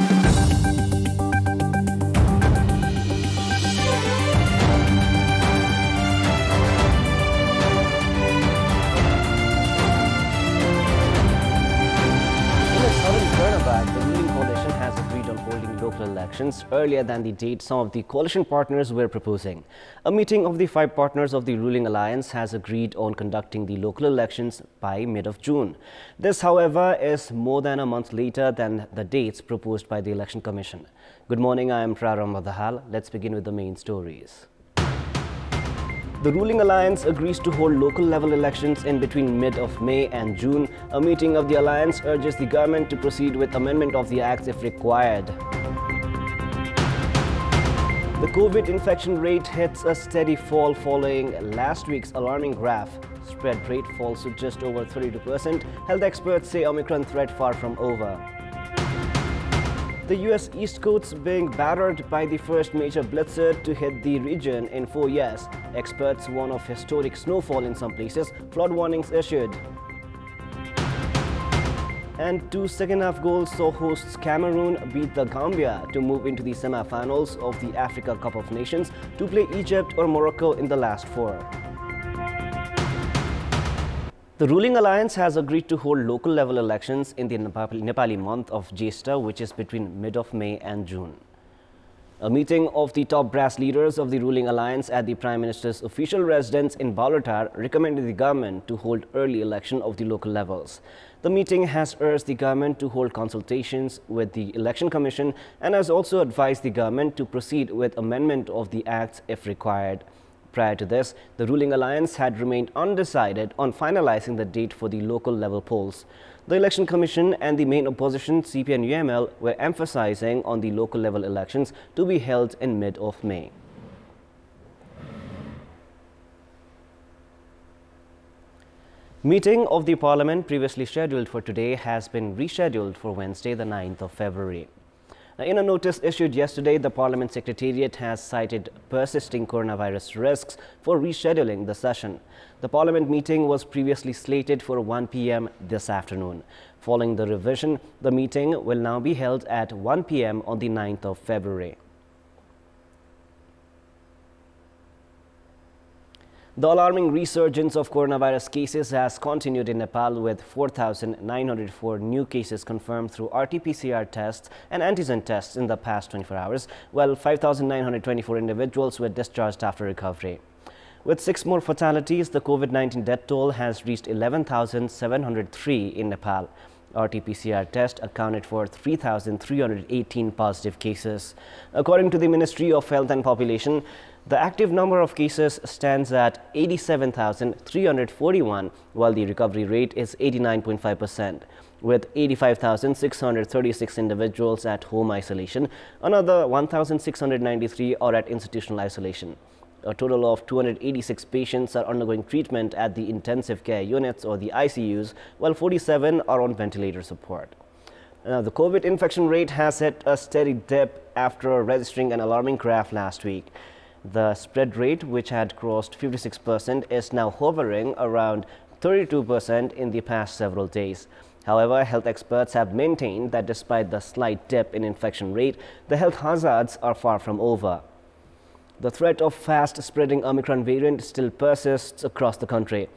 The ruling coalition has agreed on holding local elections earlier than the date some of the coalition partners were proposing. A meeting of the 5 partners of the ruling alliance has agreed on conducting the local elections by mid of June. This, however, is more than a month later than the dates proposed by the Election Commission. Good morning, I am Praram Madahal. Let's begin with the main stories. The ruling alliance agrees to hold local level elections in between mid of May and June. A meeting of the alliance urges the government to proceed with amendment of the acts if required. The COVID infection rate hits a steady fall following last week's alarming graph. Spread rate falls to just over 32%. Health experts say Omicron threat far from over. The U.S. East Coast being battered by the first major blizzard to hit the region in 4 years. Experts warn of historic snowfall in some places, flood warnings issued. And 2 second-half goals saw hosts Cameroon beat the Gambia to move into the semi-finals of the Africa Cup of Nations to play Egypt or Morocco in the last 4. The ruling alliance has agreed to hold local level elections in the Nepali month of Jesta, which is between mid of May and June. A meeting of the top brass leaders of the ruling alliance at the Prime Minister's official residence in Balutar recommended the government to hold early election of the local levels. The meeting has urged the government to hold consultations with the Election Commission and has also advised the government to proceed with amendment of the acts if required. Prior to this, the ruling alliance had remained undecided on finalizing the date for the local level polls. The Election Commission and the main opposition CPN-UML were emphasizing on the local level elections to be held in mid of May. Meeting of the Parliament previously scheduled for today has been rescheduled for Wednesday, the 9th of February. Now, in a notice issued yesterday, the Parliament Secretariat has cited persisting coronavirus risks for rescheduling the session. The Parliament meeting was previously slated for 1 p.m. this afternoon. Following the revision, the meeting will now be held at 1 p.m. on the 9th of February. The alarming resurgence of coronavirus cases has continued in Nepal with 4,904 new cases confirmed through RT-PCR tests and antigen tests in the past 24 hours, while 5,924 individuals were discharged after recovery. With 6 more fatalities, the COVID-19 death toll has reached 11,703 in Nepal. RT-PCR test accounted for 3,318 positive cases. According to the Ministry of Health and Population, the active number of cases stands at 87,341, while the recovery rate is 89.5%. With 85,636 individuals at home isolation, another 1,693 are at institutional isolation. A total of 286 patients are undergoing treatment at the intensive care units or the ICUs, while 47 are on ventilator support. Now, the COVID infection rate has hit a steady dip after registering an alarming graph last week. The spread rate, which had crossed 56%, is now hovering around 32% in the past several days. However, health experts have maintained that despite the slight dip in infection rate, the health hazards are far from over. The threat of fast-spreading Omicron variant still persists across the country.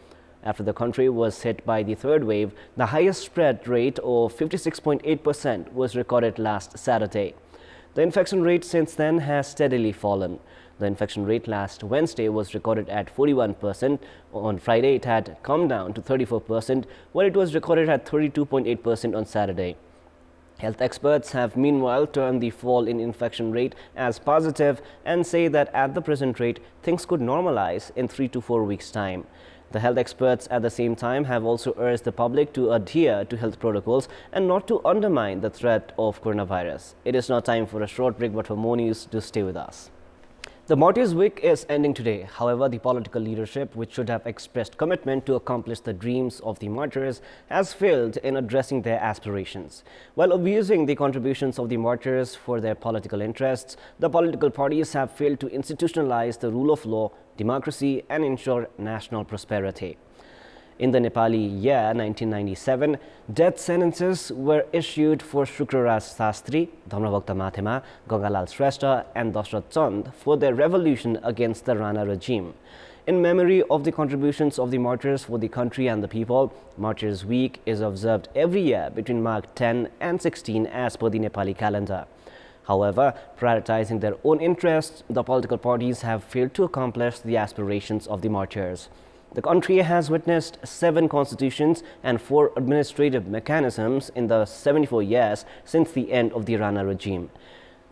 After the country was hit by the third wave, the highest spread rate of 56.8% was recorded last Saturday. The infection rate since then has steadily fallen. The infection rate last Wednesday was recorded at 41%. On Friday, it had come down to 34%, while it was recorded at 32.8% on Saturday. Health experts have meanwhile turned the fall in infection rate as positive and say that at the present rate, things could normalize in 3 to 4 weeks' time. The health experts at the same time have also urged the public to adhere to health protocols and not to undermine the threat of coronavirus. It is now time for a short break, but for more news, do stay with us. The Martyrs' Week is ending today. However, the political leadership, which should have expressed commitment to accomplish the dreams of the martyrs, has failed in addressing their aspirations. While abusing the contributions of the martyrs for their political interests, the political parties have failed to institutionalize the rule of law, democracy, and ensure national prosperity. In the Nepali year 1997, death sentences were issued for Shukraraj Sastri, Dhamrabhakta Mathema, Gangalal Shrestha and Dashrath Chand for their revolution against the Rana regime. In memory of the contributions of the martyrs for the country and the people, Martyrs Week is observed every year between March 10 and 16 as per the Nepali calendar. However, prioritizing their own interests, the political parties have failed to accomplish the aspirations of the martyrs. The country has witnessed 7 constitutions and 4 administrative mechanisms in the 74 years since the end of the Rana regime.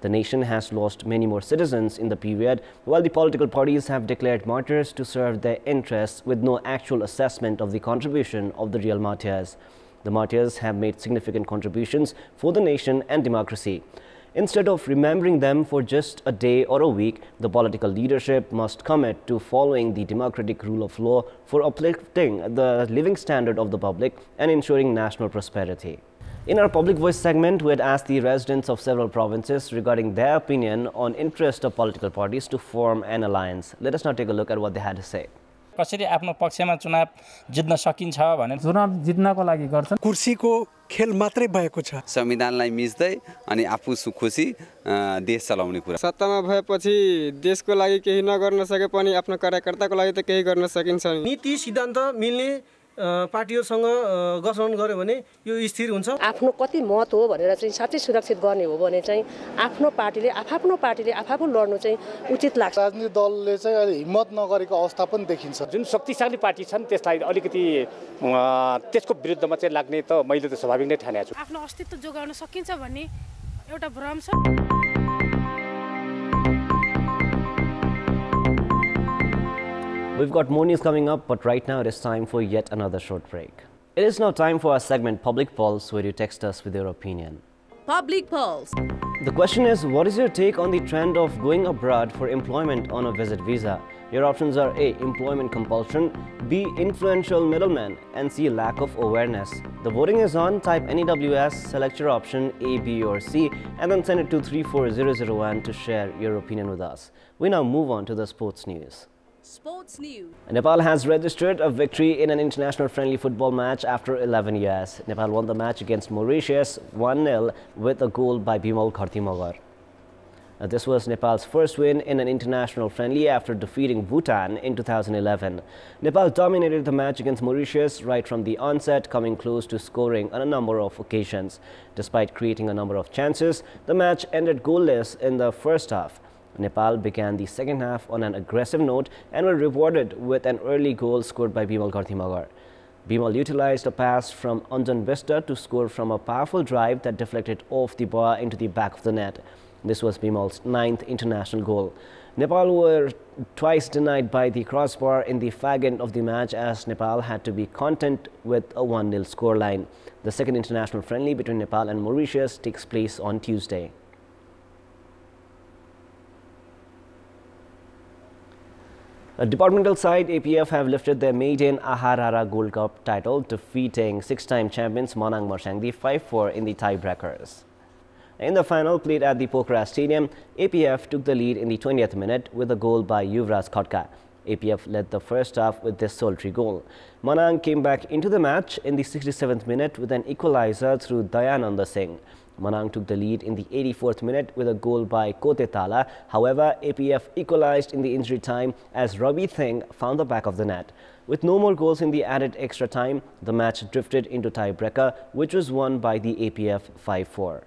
The nation has lost many more citizens in the period, while the political parties have declared martyrs to serve their interests with no actual assessment of the contribution of the real martyrs. The martyrs have made significant contributions for the nation and democracy. Instead of remembering them for just a day or a week, the political leadership must commit to following the democratic rule of law for uplifting the living standard of the public and ensuring national prosperity. In our Public Voice segment, we had asked the residents of several provinces regarding their opinion on interest of political parties to form an alliance. Let us now take a look at what they had to say. कसरी आफ्नो पक्षमा चुनाव जित्न सकिन्छ भने चुनाव जित्नको लागि गर्छन् कुर्सीको खेल मात्रै भएको छ संविधानलाई मिच्दै अनि आफू खुसी देश चलाउने कुरा सत्तामा भएपछि देशको लागि केही नगर्न सके पनि आफ्नो कार्यकर्ताको लागि त केही गर्न सकिन्छ नीति सिद्धान्त मिल्ने पार्टीहरुसँग गठन गर्यो भने यो स्थिर हुन्छ आफ्नो कति मत हो भनेर चाहिँ साच्चै सुरक्षित गर्ने हो भने चाहिँ आफ्नो पार्टीले आफू लड्नु चाहिँ उचित लाग्छ राजनीतिक दलले चाहिँ अहिले हिम्मत नगरेको अवस्था पनि देखिन्छ जुन शक्तिशाली पार्टी छन् त्यसलाई अलिकति त्यसको विरुद्धमा चाहिँ लाग्ने त मैले त स्वाभाविक नै ठानेको छु आफ्नो अस्तित्व जोगाउन सकिन्छ भन्ने एउटा भ्रम छ We've got more news coming up, but right now it is time for yet another short break. It is now time for our segment Public Pulse, where you text us with your opinion. Public Pulse. The question is, what is your take on the trend of going abroad for employment on a visit visa? Your options are A. Employment compulsion, B. Influential middlemen, and C. Lack of awareness. The voting is on. Type NEWS, select your option A, B or C, and then send it to 34001 to share your opinion with us. We now move on to the sports news. Sports news. Nepal has registered a victory in an international friendly football match after 11 years. Nepal won the match against Mauritius 1-0 with a goal by Bimal Khartimagar. This was Nepal's first win in an international friendly after defeating Bhutan in 2011. Nepal dominated the match against Mauritius right from the onset, coming close to scoring on a number of occasions. Despite creating a number of chances, the match ended goalless in the first half. Nepal began the second half on an aggressive note and were rewarded with an early goal scored by Bimal Khartimagar. Bimal utilized a pass from Anjan Vista to score from a powerful drive that deflected off the bar into the back of the net. This was Bimal's 9th international goal. Nepal were twice denied by the crossbar in the fag end of the match, as Nepal had to be content with a 1-0 scoreline. The second international friendly between Nepal and Mauritius takes place on Tuesday. A departmental side, APF have lifted their maiden Aharara Gold Cup title, defeating 6-time champions Manang Marsangdi 5-4 in the tiebreakers. In the final, played at the Pokhara Stadium, APF took the lead in the 20th minute with a goal by Yuvraj Khatka. APF led the first half with this solitary goal. Manang came back into the match in the 67th minute with an equalizer through Dayananda Singh. Manang took the lead in the 84th minute with a goal by Kote Tala. However, APF equalized in the injury time as Ravi Singh found the back of the net. With no more goals in the added extra time, the match drifted into tiebreaker, which was won by the APF 5-4.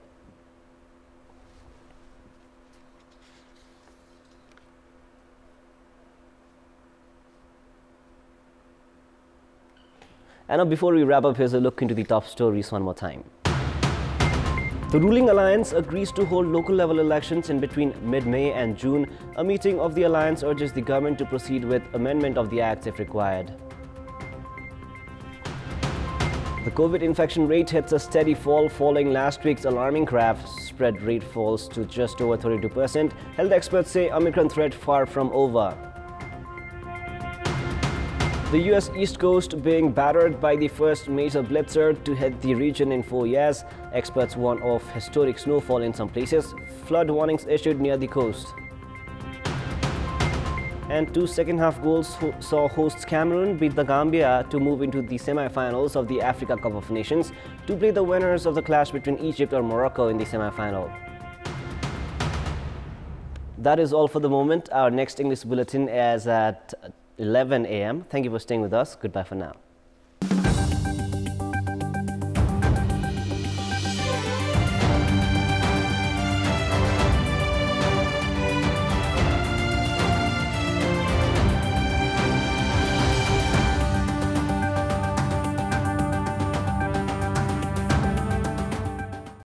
And now, before we wrap up, here's a look into the top stories one more time. The ruling alliance agrees to hold local level elections in between mid-May and June. A meeting of the alliance urges the government to proceed with amendment of the acts if required. The COVID infection rate hits a steady fall following last week's alarming graph. Spread rate falls to just over 32%. Health experts say Omicron threat far from over. The US East Coast being battered by the first major blitzer to hit the region in 4 years. Experts warn of historic snowfall in some places. Flood warnings issued near the coast. And 2 second-half goals saw hosts Cameroon beat the Gambia to move into the semi-finals of the Africa Cup of Nations to play the winners of the clash between Egypt or Morocco in the semi-final. That is all for the moment. Our next English bulletin is at 11 a.m. Thank you for staying with us. Goodbye for now.